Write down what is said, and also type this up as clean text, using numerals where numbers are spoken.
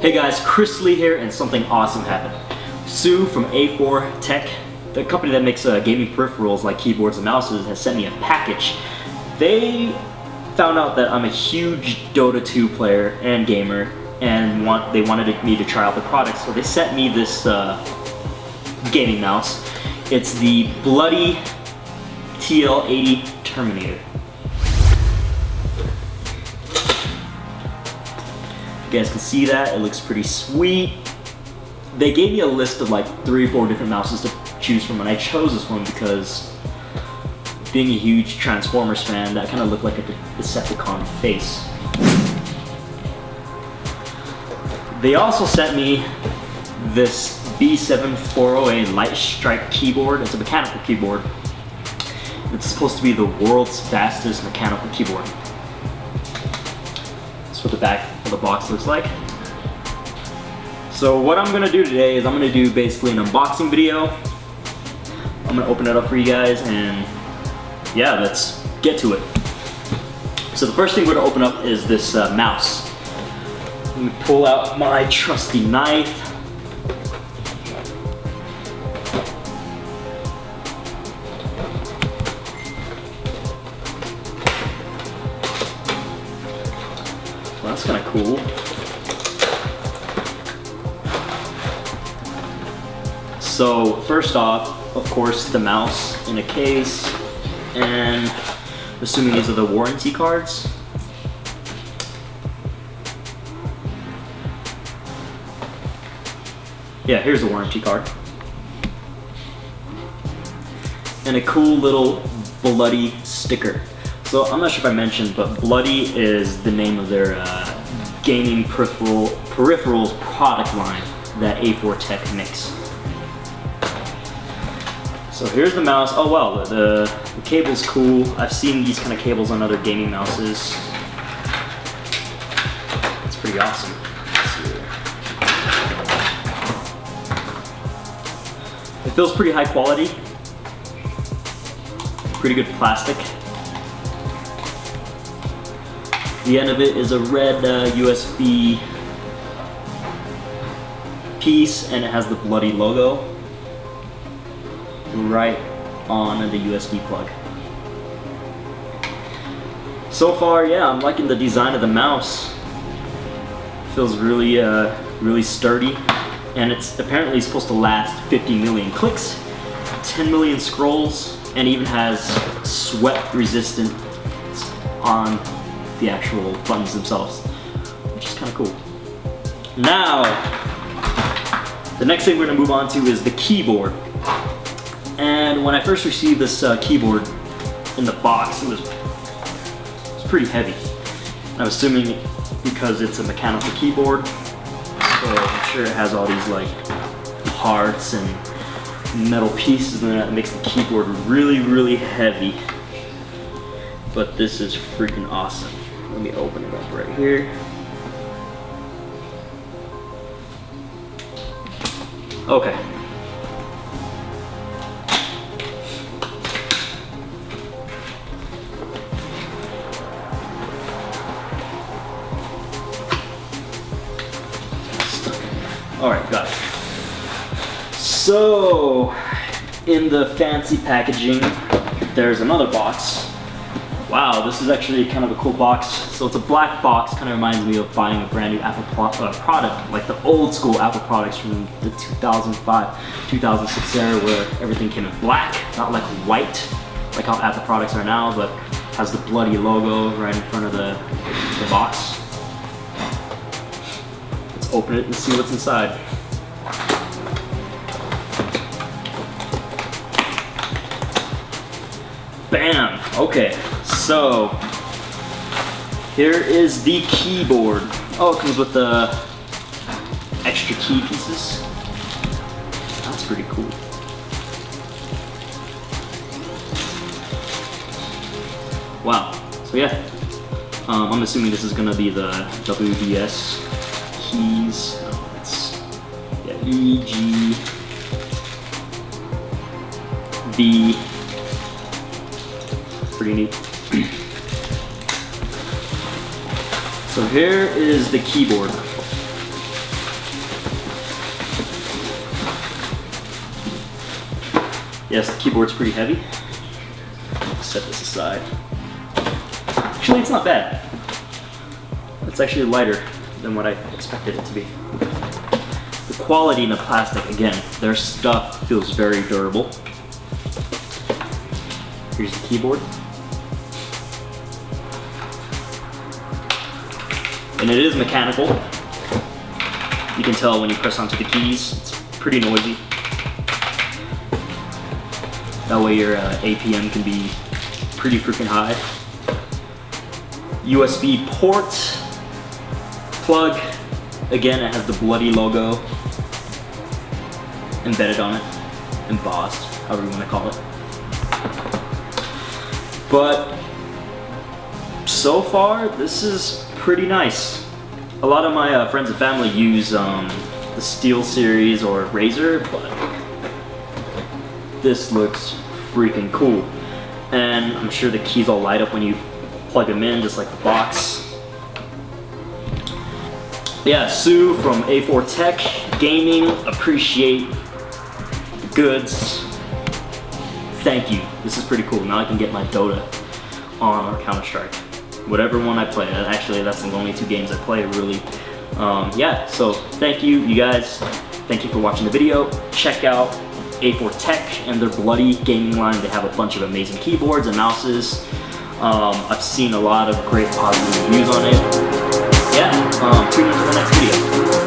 Hey guys, Chris Lee here, and something awesome happened. Sue from A4 Tech, the company that makes gaming peripherals like keyboards and mouses, has sent me a package. They found out that I'm a huge Dota 2 player and gamer, and they wanted me to try out the product, so they sent me this gaming mouse. It's the bloody TL8 Terminator. You guys can see that, it looks pretty sweet. They gave me a list of like 3 or 4 different mouses to choose from, and I chose this one because being a huge Transformers fan, that kind of looked like a Decepticon face. They also sent me this B7408 Light Strike keyboard. It's a mechanical keyboard. It's supposed to be the world's fastest mechanical keyboard. That's what the back of the box looks like. So what I'm gonna do today is I'm gonna do basically an unboxing video. I'm gonna open it up for you guys, and yeah, let's get to it. So the first thing we're gonna open up is this mouse. Let me pull out my trusty knife. Well, that's kind of cool. So first off, of course, the mouse in a case, and assuming these are the warranty cards. Yeah, here's the warranty card. And a cool little bloody sticker. So I'm not sure if I mentioned, but Bloody is the name of their gaming peripherals product line that A4 Tech makes. So here's the mouse. Oh wow, the cable's cool. I've seen these kind of cables on other gaming mouses. It's pretty awesome. Let's see here. It feels pretty high quality. Pretty good plastic. The end of it is a red USB piece, and it has the Bloody logo right on the USB plug. So far, yeah, I'm liking the design of the mouse. Feels really, really sturdy, and it's apparently supposed to last 50 million clicks, 10 million scrolls, and even has sweat resistant on the actual buttons themselves, which is kind of cool. Now, the next thing we're going to move on to is the keyboard. And when I first received this keyboard in the box, it was pretty heavy. I'm assuming because it's a mechanical keyboard, so I'm sure it has all these like parts and metal pieces, and that makes the keyboard really, really heavy. But this is freaking awesome. Let me open it up right here. Okay. Alright, got it. So, in the fancy packaging, there's another box. Wow, this is actually kind of a cool box. So it's a black box, kind of reminds me of buying a brand new Apple product, like the old school Apple products from the 2005, 2006 era, where everything came in black, not like white, like how Apple products are now, but has the Bloody logo right in front of the box. Let's open it and see what's inside. Bam! Okay, so here is the keyboard. Oh, it comes with the extra key pieces. That's pretty cool. Wow. So yeah, I'm assuming this is gonna be the WDS keys. Oh, it's yeah, E, G, B. Pretty neat. So here is the keyboard. Yes, the keyboard's pretty heavy. Set this aside. Actually, it's not bad. It's actually lighter than what I expected it to be. The quality in the plastic, again, their stuff feels very durable. Here's the keyboard. And it is mechanical. You can tell when you press onto the keys, it's pretty noisy. That way your APM can be pretty freaking high. USB port, plug. Again, it has the bloody logo embedded on it, embossed, however you want to call it. But so far, this is pretty nice. A lot of my friends and family use the Steel series or Razer, but this looks freaking cool. And I'm sure the keys all light up when you plug them in, just like the box. Yeah, Sue from A4 Tech Gaming, appreciate the goods. Thank you. This is pretty cool. Now I can get my Dota on or Counter-Strike. Whatever one I play. Actually, that's the only 2 games I play, really. Yeah, so thank you, you guys. Thank you for watching the video. Check out A4 Tech and their bloody gaming line. They have a bunch of amazing keyboards and mouses. I've seen a lot of great positive reviews on it. Yeah, tune in to the next video.